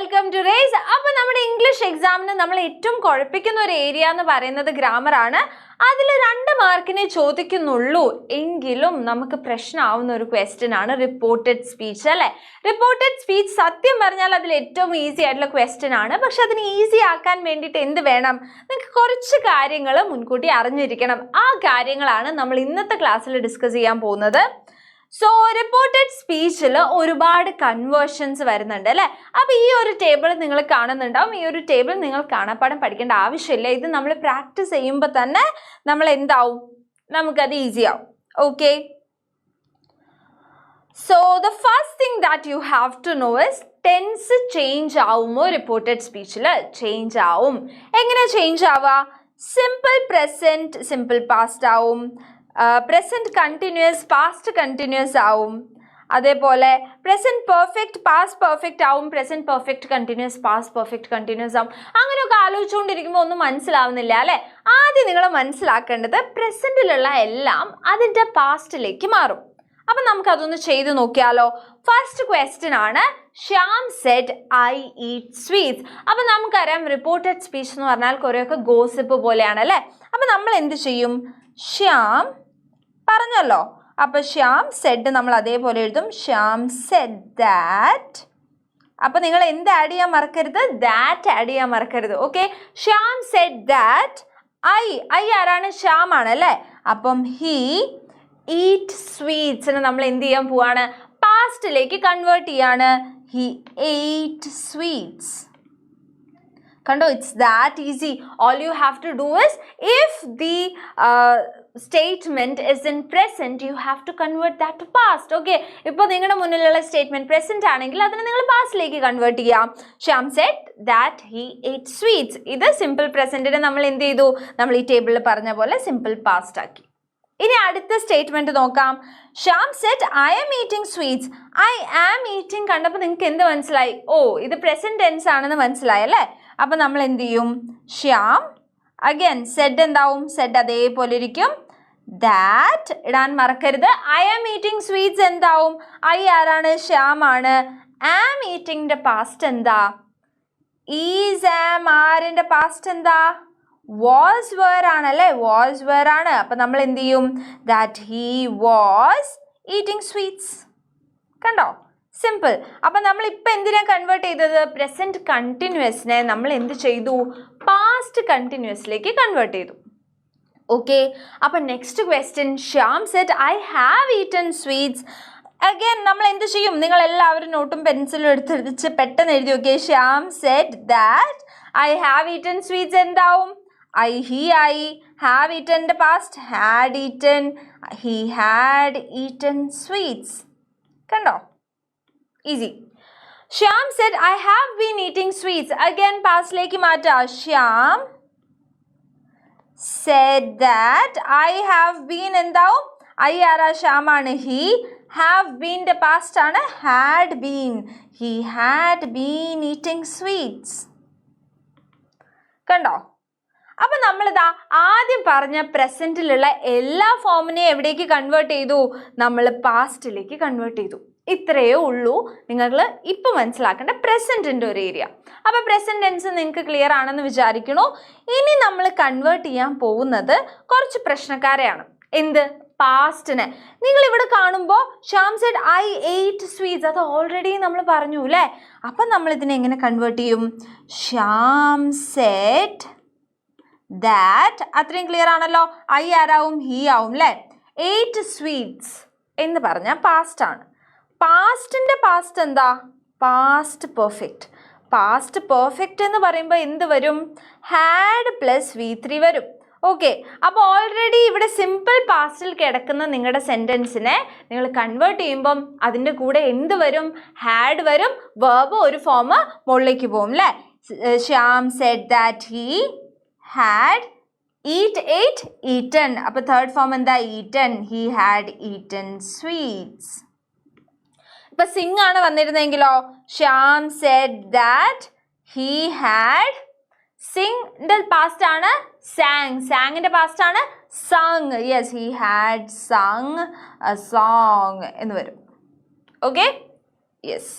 Welcome to raise. അപ്പോൾ നമ്മുടെ English എക്സാമിന് നമ്മൾ ഏറ്റവും കുഴപ്പിക്കുന്ന ഒരു ഏരിയ എന്ന് പറയുന്നത് ഗ്രാമർ ആണ്. അതിൽ 2 മാർക്കിനെ ചോദിക്കുന്നുള്ളൂ എങ്കിലും നമുക്ക് പ്രശ്നമാവുന്ന ഒരു ക്വസ്റ്റ്യൻ ആണ് റിപ്പോർട്ടഡ് സ്പീച്ച് അല്ലേ. റിപ്പോർട്ടഡ് സ്പീച്ച് സത്യം പറഞ്ഞാൽ അതിൽ ഏറ്റവും ഈസി ആയിട്ടുള്ള ക്വസ്റ്റ്യൻ ആണ്. പക്ഷെ അതിന് ഈസി ആക്കാൻ വേണ്ടിയിട്ട് എന്ത് വേണം? നിങ്ങൾക്ക് കുറച്ച് കാര്യങ്ങൾ മുൻകൂട്ടി അറിഞ്ഞിരിക്കണം. ആ കാര്യങ്ങളാണ് നമ്മൾ ഇന്നത്തെ ക്ലാസ്സിൽ ഡിസ്കസ് ചെയ്യാൻ പോകുന്നത്. സോ റിപ്പോർട്ടഡ് സ്പീച്ചിൽ ഒരുപാട് കൺവേർഷൻസ് വരുന്നുണ്ട് അല്ലേ. അപ്പോൾ ഈ ഒരു ടേബിൾ നിങ്ങൾ കാണുന്നുണ്ടാവും. ഈ ഒരു ടേബിൾ നിങ്ങൾ കാണാപ്പാഠം പഠിക്കേണ്ട ആവശ്യമില്ല. ഇത് നമ്മൾ പ്രാക്ടീസ് ചെയ്യുമ്പോൾ തന്നെ നമ്മൾ എന്താവും, നമുക്കത് ഈസി ആവും. Okay, so the first thing that you have to know is tense change ആവുമോ? റിപ്പോർട്ടഡ് സ്പീച്ചിൽ ചേഞ്ച് ആവും. എങ്ങനെ ചേഞ്ച് ആവുക? സിമ്പിൾ പ്രസൻറ്റ് സിമ്പിൾ പാസ്റ്റ് ആവും, പ്രസൻറ്റ് കണ്ടിന്യൂസ് പാസ്റ്റ് കണ്ടിന്യൂസ് ആവും, അതേപോലെ പ്രസൻറ്റ് പെർഫെക്റ്റ് പാസ്റ്റ് പെർഫെക്റ്റ് ആവും, present perfect continuous past perfect continuous ആവും. അങ്ങനെയൊക്കെ ആലോചിച്ചുകൊണ്ടിരിക്കുമ്പോൾ ഒന്നും മനസ്സിലാവുന്നില്ല അല്ലേ. ആദ്യം നിങ്ങൾ മനസ്സിലാക്കേണ്ടത് പ്രസൻറ്റിലുള്ള എല്ലാം അതിൻ്റെ പാസ്റ്റിലേക്ക് മാറും. അപ്പം നമുക്കതൊന്ന് ചെയ്ത് നോക്കിയാലോ. ഫസ്റ്റ് ക്വസ്റ്റ്യൻ ആണ് Shyam said I eat sweets. അപ്പം നമുക്കറിയാം റിപ്പോർട്ടഡ് സ്പീച്ച് എന്ന് പറഞ്ഞാൽ കുറേയൊക്കെ ഗോസിപ്പ് പോലെയാണ് അല്ലേ. അപ്പം നമ്മൾ എന്ത് ചെയ്യും? ശ്യാം പറഞ്ഞല്ലോ, അപ്പൊ ശ്യാം സെഡ് നമ്മൾ അതേപോലെ എഴുതും. Shyam said that. അപ്പൊ നിങ്ങൾ എന്ത് ആഡ് ചെയ്യാൻ മറക്കരുത്? ദാറ്റ് ആഡ് ചെയ്യാൻ മറക്കരുത്. Okay, Shyam said that I ആരാണ്? ശ്യാം ആണ് അല്ലേ. അപ്പം ഹി ഈറ്റ് സ്വീറ്റ്സിന് നമ്മൾ എന്ത് ചെയ്യാൻ പോവാണ്? പാസ്റ്റിലേക്ക് കൺവേർട്ട് ചെയ്യാണ്. He ate sweets. കണ്ടോ, it's that easy. All you have to do is if the statement is in present, you have to convert that to past. Okay, ഇപ്പോൾ നിങ്ങളുടെ മുന്നിലുള്ള സ്റ്റേറ്റ്മെന്റ് പ്രസന്റ് ആണെങ്കിൽ അതിനെ നിങ്ങൾ പാസ്റ്റിലേക്ക് കൺവേർട്ട് ചെയ്യാം. Shyam said that he ate sweets. ഇത് simple പ്രസന്റിനെ നമ്മൾ എന്ത് ചെയ്തു? നമ്മൾ ഈ ടേബിളിൽ പറഞ്ഞ പോലെ സിമ്പിൾ പാസ്റ്റ് ആക്കി. ഇനി അടുത്ത സ്റ്റേറ്റ്മെന്റ് നോക്കാം. Shyam said I am eating sweets. I am eating കണ്ടപ്പോൾ നിങ്ങൾക്ക് എന്ത് മനസ്സിലായി? ഓ, ഇത് പ്രസന്റ് ടെൻസ് ആണെന്ന് മനസ്സിലായി അല്ലേ. അപ്പം നമ്മൾ എന്ത് ചെയ്യും? ശ്യാം അഗൈൻ സെഡ് എന്താവും? സെഡ് അതേപോലെ ഇരിക്കും. ദാറ്റ് ഇടാൻ മറക്കരുത്. ഐ ആം ഈറ്റിംഗ് സ്വീറ്റ്സ് എന്താവും? ഐ ആരാണ്? ശ്യാം ആണ്. ആം ഈറ്റിംഗിന്റെ പാസ്റ്റ് എന്താ? ഈസ് ആം ആരിന്റെ പാസ്റ്റ് എന്താ? വാസ് വേർ ആണ് അല്ലേ. വാസ് വേർ ആണ്. അപ്പൊ നമ്മൾ എന്ത് ചെയ്യും? That he was eating sweets. കണ്ടോ, സിമ്പിൾ. അപ്പൊ നമ്മൾ ഇപ്പൊ എന്തിനാ കൺവേർട്ട് ചെയ്തത്? പ്രസന്റ് കണ്ടിന്യൂസിനെ നമ്മൾ എന്ത് ചെയ്തു? പാസ്റ്റ് കണ്ടിന്യൂസിലേക്ക് കൺവേർട്ട് ചെയ്തു. ഓക്കെ, അപ്പൊ next question Shyam said I have eaten sweets. Again നമ്മൾ എന്ത് ചെയ്യും? നിങ്ങൾ എല്ലാവരും നോട്ടും പെൻസിലും എടുത്തെടുത്ത് പെട്ടെന്ന് എഴുതി നോക്കിയേ. Shyam said that I have eaten sweets എന്താവും? ഐ ഹാവ് ഈറ്റൻ്റെ past had eaten. He had eaten sweets. കണ്ടോ, easy. Shyam said I have been eating sweets. Again പാസ്റ്റിലേക്ക് മാറ്റാം. Shyam said that I have been എന്താവും? ഐ ആരാ? ശ്യാം ആണ്. ഹി ഹാവ് ബീൻ്റെ past ആണ് had been. He had been eating sweets. കണ്ടോ, അപ്പൊ നമ്മളിതാ ആദ്യം പറഞ്ഞ പ്രസന്റിലുള്ള എല്ലാ ഫോമിനെയും എവിടേക്ക് കൺവേർട്ട് ചെയ്തു? നമ്മൾ പാസ്റ്റിലേക്ക് കൺവേർട്ട് ചെയ്തു. ഇത്രയേ ഉള്ളൂ നിങ്ങൾ ഇപ്പം മനസ്സിലാക്കേണ്ട പ്രസന്റിൻ്റെ ഒരു ഏരിയ. അപ്പോൾ പ്രസന്റ് ടെൻസ് നിങ്ങൾക്ക് ക്ലിയർ ആണെന്ന് വിചാരിക്കണു. ഇനി നമ്മൾ കൺവേർട്ട് ചെയ്യാൻ പോകുന്നത് കുറച്ച് പ്രശ്നക്കാരെയാണ്. എന്ത്? പാസ്റ്റിനെ. നിങ്ങൾ ഇവിടെ കാണുമ്പോൾ Shyam said I ate sweets, അത് ഓൾറെഡി നമ്മൾ പറഞ്ഞു അല്ലേ. അപ്പം നമ്മൾ ഇതിനെ എങ്ങനെ കൺവേർട്ട് ചെയ്യും? Shyam said that. അത്രയും ക്ലിയർ ആണല്ലോ. ഐ ആരാവും? ഹി ആവും അല്ലേ. എയ്റ്റ് സ്വീറ്റ്സ് എന്ന് പറഞ്ഞാൽ പാസ്റ്റ് ആണ്. പാസ്റ്റിൻ്റെ പാസ്റ്റ് എന്താ? Past perfect. പാസ്റ്റ് പെർഫെക്റ്റ് എന്ന് പറയുമ്പോൾ എന്ത് വരും? ഹാഡ് പ്ലസ് V3 വരും. ഓക്കെ, അപ്പോൾ ഓൾറെഡി ഇവിടെ സിമ്പിൾ പാസ്റ്റിൽ കിടക്കുന്ന നിങ്ങളുടെ സെൻറ്റൻസിനെ നിങ്ങൾ കൺവേർട്ട് ചെയ്യുമ്പം അതിൻ്റെ കൂടെ എന്ത് വരും? ഹാഡ് വരും. വെർബ് ഒരു ഫോം മുകളിലേക്ക് പോകും അല്ലേ. Shyam said that he had eaten. അപ്പോൾ തേർഡ് ഫോം എന്താ? Eaten. He had eaten sweets. ഇപ്പൊ സിംഗ് ആണ് വന്നിരുന്നെങ്കിലോ? Shyam said that he had. സിംഗിന്റെ പാസ്റ്റ് ആണ് സാങ്. സാങ്ങിന്റെ പാസ്റ്റ് ആണ് sung. Yes, he had sung a song എന്ന് വരും. Okay, yes.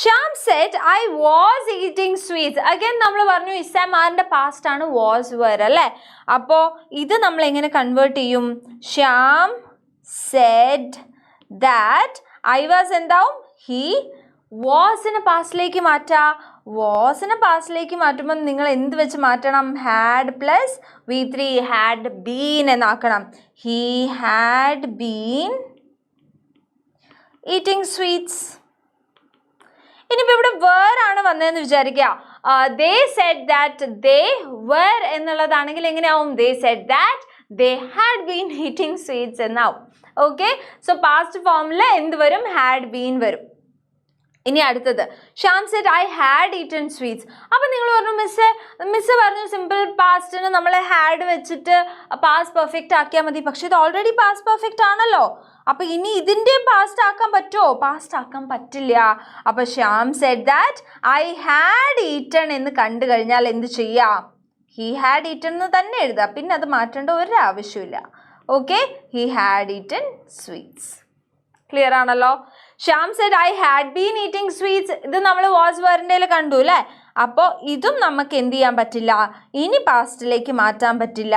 Shyam said I was eating sweets. Again നമ്മൾ പറഞ്ഞു ഇസമാറിന്റെ പാസ്റ്റ് ആണ് വാസ് വരെ അല്ലേ. അപ്പോൾ ഇത് നമ്മൾ എങ്ങനെ കൺവേർട്ട് ചെയ്യും? Shyam said that I was എന്താവും? ഹി വാസിനെ പാസ്റ്റിലേക്ക് മാറ്റാം. വാസിനെ പാസ്റ്റിലേക്ക് മാറ്റുമ്പോൾ നിങ്ങൾ എന്ത് വെച്ച് മാറ്റണം? Had plus V3 had been എന്നാക്കണം. He had been eating sweets. ഇനിയിപ്പോൾ ഇവിടെ വേർ ആണ് വന്നതെന്ന് വിചാരിക്കുക. They said that they were എന്നുള്ളതാണെങ്കിൽ എങ്ങനെയാവും? They said that they had been eating sweets എന്നാവും. ഓക്കെ, സോ പാസ്റ്റ് ഫോമിൽ എന്ത് വരും? ഹാഡ് ബീൻ വരും. ഇനി അടുത്തത് Shyam said I had eaten sweets. അപ്പം നിങ്ങൾ പറഞ്ഞു മിസ് പറഞ്ഞു സിമ്പിൾ പാസ്റ്റിന് നമ്മൾ ഹാഡ് വെച്ചിട്ട് പാസ്റ്റ് പെർഫെക്റ്റ് ആക്കിയാൽ മതി. പക്ഷെ ഇത് ഓൾറെഡി പാസ്റ്റ് പെർഫെക്റ്റ് ആണല്ലോ. അപ്പം ഇനി ഇതിൻ്റെ പാസ്റ്റ് ആക്കാൻ പറ്റുമോ? പാസ്റ്റ് ആക്കാൻ പറ്റില്ല. അപ്പം Shyam said that I had eaten എന്ന് കണ്ടു കഴിഞ്ഞാൽ എന്ത് ചെയ്യാം? ഹി ഹാഡ് ഈറ്റൺ എന്ന് തന്നെ എഴുതുക. പിന്നെ അത് മാറ്റേണ്ട ഒരു ആവശ്യമില്ല. Okay, he had eaten sweets. Clear ആണല്ലോ? Shyam said I had been eating sweets. ഇത് നമ്മൾ വാസ് വെറിൻ്റെ കണ്ടു അല്ലേ. അപ്പോൾ ഇതും നമുക്ക് എന്ത് ചെയ്യാൻ പറ്റില്ല? ഇനി പാസ്റ്റിലേക്ക് മാറ്റാൻ പറ്റില്ല.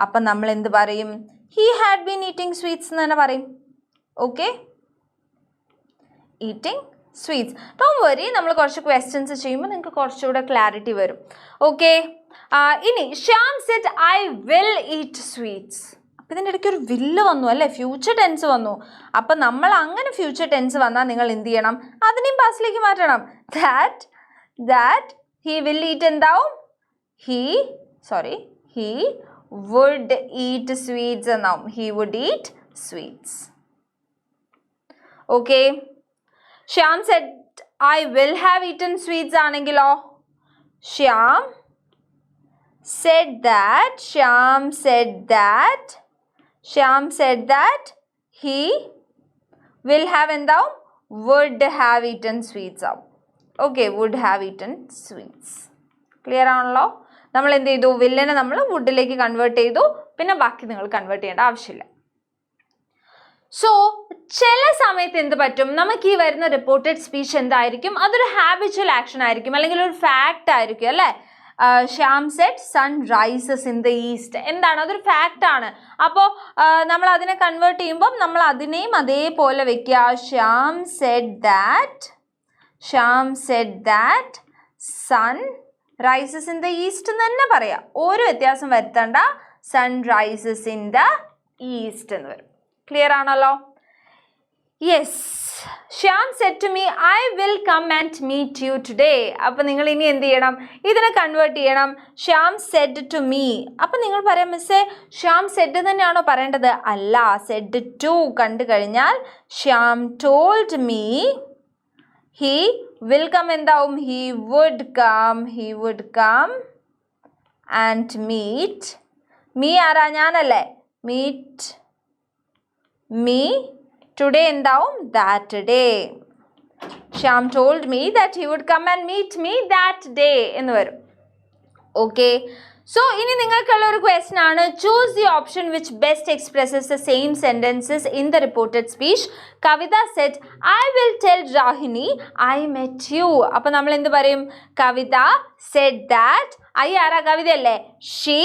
അപ്പം നമ്മൾ എന്ത് പറയും? He had been eating sweets എന്ന് തന്നെ പറയും. Okay, eating sweets. Don't worry, നമ്മൾ കുറച്ച് ക്വസ്റ്റ്യൻസ് ചെയ്യുമ്പോൾ നിങ്ങൾക്ക് കുറച്ചുകൂടെ ക്ലാരിറ്റി വരും. ഓക്കെ, ഇനി Shyam said I will eat sweets. അപ്പം ഇതിൻ്റെ ഇടയ്ക്ക് ഒരു വില്ല് വന്നു അല്ലേ, ഫ്യൂച്ചർ ടെൻസ് വന്നു. അപ്പം നമ്മൾ അങ്ങനെ ഫ്യൂച്ചർ ടെൻസ് വന്നാൽ നിങ്ങൾ എന്ത് ചെയ്യണം? അതിനെയും പാസ്റ്റിലേക്ക് മാറ്റണം. ദാറ്റ് ഹി വിൽ ഈറ്റ് എന്താവും? ഹി വുഡ് ഈറ്റ് സ്വീറ്റ്സ് എന്നാവും. He would eat sweets. Okay, Shyam said I will have eaten sweets ആണെങ്കിലോ? Shyam said that he will have എന്താവും? would have eaten sweets ആവും. Okay, would have eaten sweets. Clear ആണല്ലോ? നമ്മൾ എന്ത് ചെയ്തു? വില്ലിനെ നമ്മൾ വുഡിലേക്ക് കൺവേർട്ട് ചെയ്തു. പിന്നെ ബാക്കി നിങ്ങൾ കൺവേർട്ട് ചെയ്യേണ്ട ആവശ്യമില്ല. സോ ചില സമയത്ത് എന്ത് പറ്റും? നമുക്ക് ഈ വരുന്ന റിപ്പോർട്ടഡ് സ്പീച്ച് എന്തായിരിക്കും? അതൊരു ഹാബിച്വൽ ആക്ഷൻ ആയിരിക്കും, അല്ലെങ്കിൽ ഒരു ഫാക്റ്റ് ആയിരിക്കും അല്ലേ. Shyam said sun rises in the east. എന്താണ്? അതൊരു ഫാക്റ്റ് ആണ്. അപ്പോൾ നമ്മൾ അതിനെ കൺവേർട്ട് ചെയ്യുമ്പം നമ്മൾ അതിനെയും അതേപോലെ വെക്കുക. Shyam said that sun rises in the east എന്ന് തന്നെ പറയാം. ഒരു വ്യത്യാസം വരുത്തണ്ട. Sun rises in the east എന്ന് വരും. ക്ലിയർ ആണല്ലോ? Yes. Shyam said to me I will come and meet you today. അപ്പം നിങ്ങൾ ഇനി എന്ത് ചെയ്യണം? ഇതിനെ കൺവേർട്ട് ചെയ്യണം. Shyam said to me. അപ്പം നിങ്ങൾ പറയാം മിസ്സേ ശ്യാം സെഡ് തന്നെയാണോ പറയേണ്ടത്? അല്ല, സെഡ് ടു കണ്ടു കഴിഞ്ഞാൽ Shyam told me he will come എന്താവും? He would come and meet me. ആരാ? ഞാനല്ലേ. മീറ്റ് മീ ടുഡേ എന്താവും? That day. Shyam told me that he would come and meet me that day എന്ന് വരും. ഓക്കെ, സോ ഇനി നിങ്ങൾക്കുള്ള ഒരു ക്വസ്റ്റ്യൻ ആണ്. Choose the option which best expresses the same sentences in the reported speech. Kavitha said I will tell Rahini I met you. അപ്പം നമ്മൾ എന്ത് പറയും? കവിത സെഡ് ദാറ്റ് ഐ ആരാ? കവിത അല്ലേ. ഷീ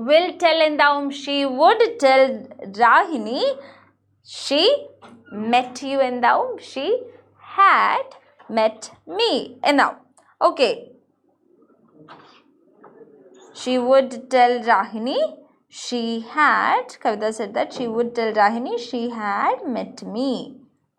വിൽ ടെൽ എന്താവും? She would tell Rahini she met you എന്താവും? she had met me എന്നാവും. Okay, she would tell Rahini she had, Kavita said that she would tell Rahini she had met me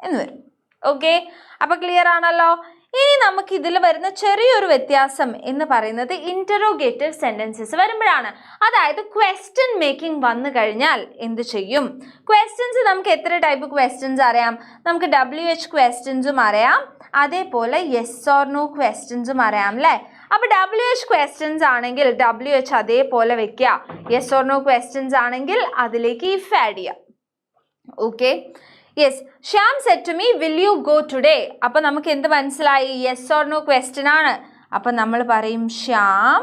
എന്ന് വരും. Okay, അപ്പോൾ clear ആണല്ലോ? ഇനി നമുക്ക് ഇതിൽ വരുന്ന ചെറിയൊരു വ്യത്യാസം എന്ന് പറയുന്നത് ഇൻറ്ററോഗേറ്റീവ് സെൻറ്റൻസസ് വരുമ്പോഴാണ്. അതായത് ക്വസ്റ്റ്യൻ മേക്കിംഗ് വന്നു കഴിഞ്ഞാൽ എന്ത് ചെയ്യും? ക്വസ്റ്റ്യൻസ് നമുക്ക് എത്ര ടൈപ്പ് ക്വസ്റ്റ്യൻസ് അറിയാം? നമുക്ക് WH ക്വസ്റ്റ്യൻസും അറിയാം, അതേപോലെ യെസ് ഓർ നോ ക്വസ്റ്റ്യൻസും അറിയാം അല്ലേ. അപ്പോൾ WH ക്വസ്റ്റ്യൻസ് ആണെങ്കിൽ WH അതേപോലെ വെക്കുക. യെസ് ഓർ നോ ക്വസ്റ്റ്യൻസ് ആണെങ്കിൽ അതിലേക്ക് ഇഫ് ആഡ് ചെയ്യുക. Okay, yes. Shyam said to me will you go today. അപ്പം നമുക്ക് എന്ത് മനസ്സിലായി? യെസ് ഓർ നോ ക്വസ്റ്റ്യൻ ആണ്. അപ്പം നമ്മൾ പറയും ശ്യാം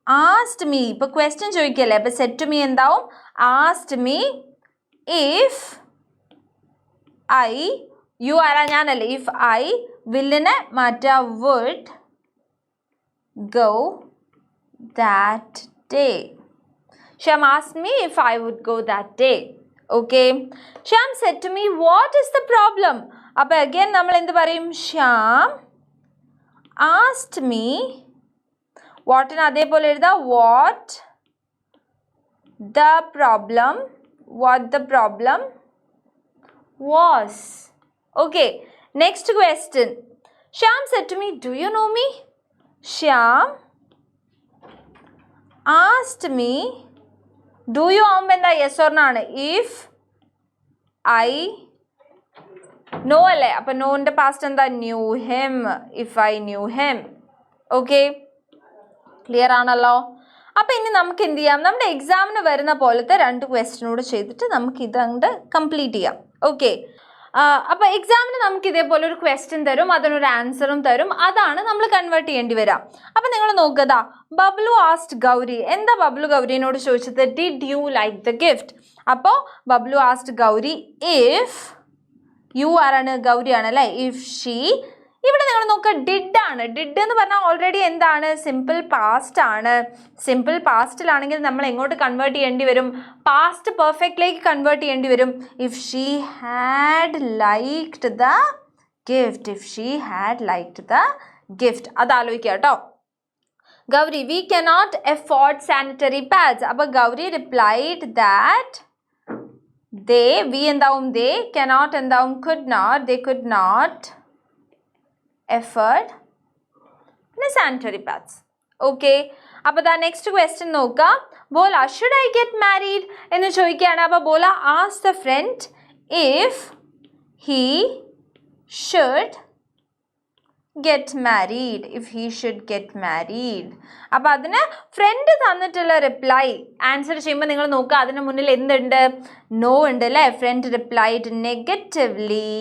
ആസ്ഡ് മീ. ഇപ്പോൾ ക്വസ്റ്റ്യൻ ചോദിക്കല്ലേ, അപ്പോൾ സെഡ് ടു മീ എന്താവും? Asked me if I, you ആരാ? ഞാനല്ലേ. ഇഫ് ഐ വില്ലിനെ മാറ്റുക would go that day. Shyam asked me if I would go that day. Okay. Shyam said to me, what is the problem? അപ്പോൾ again നമ്മൾ എന്ത് പറയും? Shyam asked me. Whatന് അതേപോലെ എഴുതാ what the problem was. Okay. Next question. Shyam said to me, do you know me? Shyam asked me, do you ആവുമ്പോൾ എന്താ yes or no ആണ്? If I know അല്ലേ? അപ്പോൾ നോന്റെ പാസ്റ്റ് എന്താ? knew him. If I knew him. Okay. Clear ആണല്ലോ? അപ്പോൾ ഇനി നമുക്ക് എന്ത് ചെയ്യാം? നമ്മുടെ എക്സാമിന് വരുന്ന പോലത്തെ 2 ക്വസ്റ്റ്യനോട് ചെയ്തിട്ട് നമുക്ക് ഇതങ്ങോട്ട് കംപ്ലീറ്റ് ചെയ്യാം. ഓക്കെ. അപ്പോൾ എക്സാമിന് നമുക്ക് ഇതേപോലെ ഒരു ക്വസ്റ്റ്യൻ തരും, അതിനൊരു ആൻസറും തരും, അതാണ് നമ്മൾ കൺവേർട്ട് ചെയ്യേണ്ടി വരാം. അപ്പോൾ നിങ്ങൾ നോക്കുക, ബബ്ലു ആസ്ഡ് ഗൗരി. എന്താ ബബ്ലു ഗൗരിനോട് ചോദിച്ചത്? Did you like the gift? അപ്പോൾ Bablu asked Gauri if you ആരാണ്? ഗൗരിയാണ് അല്ലേ? If she. ഇവിടെ നിങ്ങൾ നോക്കുക ഡിഡ് ആണ്. ഡിഡ് എന്ന് പറഞ്ഞാൽ ഓൾറെഡി എന്താണ്? സിമ്പിൾ പാസ്റ്റ് ആണ്. സിമ്പിൾ പാസ്റ്റിലാണെങ്കിൽ നമ്മൾ എങ്ങോട്ട് കൺവേർട്ട് ചെയ്യേണ്ടി വരും? പാസ്റ്റ് പെർഫെക്റ്റിലേക്ക് കൺവേർട്ട് ചെയ്യേണ്ടി വരും. If she had liked the gift. If she had liked the gift. അത് ആലോചിക്കുക കേട്ടോ. Gauri we cannot afford sanitary pads. അപ്പോൾ Gauri replied that they, we എന്താവും? ദേ, കനോട്ട് എന്താവും? Could not. They could not effort പിന്നെ sanitary pads. Okay. അപ്പോൾ ദാ next question നോക്കുക. Bola should I get married എന്ന് ചോദിക്കുകയാണ്. അപ്പോൾ Bola ask the friend if he should get married. if he should get married. അപ്പോൾ അതിന് ഫ്രണ്ട് തന്നിട്ടുള്ള റിപ്ലൈ ആൻസർ ചെയ്യുമ്പോൾ നിങ്ങൾ നോക്കുക അതിന് മുന്നിൽ എന്തുണ്ട്? നോ ഉണ്ട് അല്ലേ? Friend replied negatively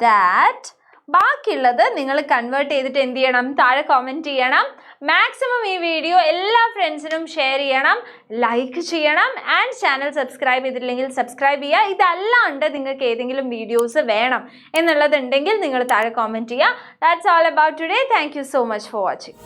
that. ബാക്കിയുള്ളത് നിങ്ങൾ കൺവേർട്ട് ചെയ്തിട്ട് എന്ത് ചെയ്യണം? താഴെ കമൻറ്റ് ചെയ്യണം. മാക്സിമം ഈ വീഡിയോ എല്ലാ ഫ്രണ്ട്സിനും ഷെയർ ചെയ്യണം, ലൈക്ക് ചെയ്യണം, ആൻഡ് ചാനൽ സബ്സ്ക്രൈബ് ചെയ്തിട്ടില്ലെങ്കിൽ സബ്സ്ക്രൈബ് ചെയ്യുക. ഇതല്ലാണ്ട് നിങ്ങൾക്ക് ഏതെങ്കിലും വീഡിയോസ് വേണം എന്നുള്ളതുണ്ടെങ്കിൽ നിങ്ങൾ താഴെ കമൻറ്റ് ചെയ്യുക. That's all about today. Thank you so much for watching.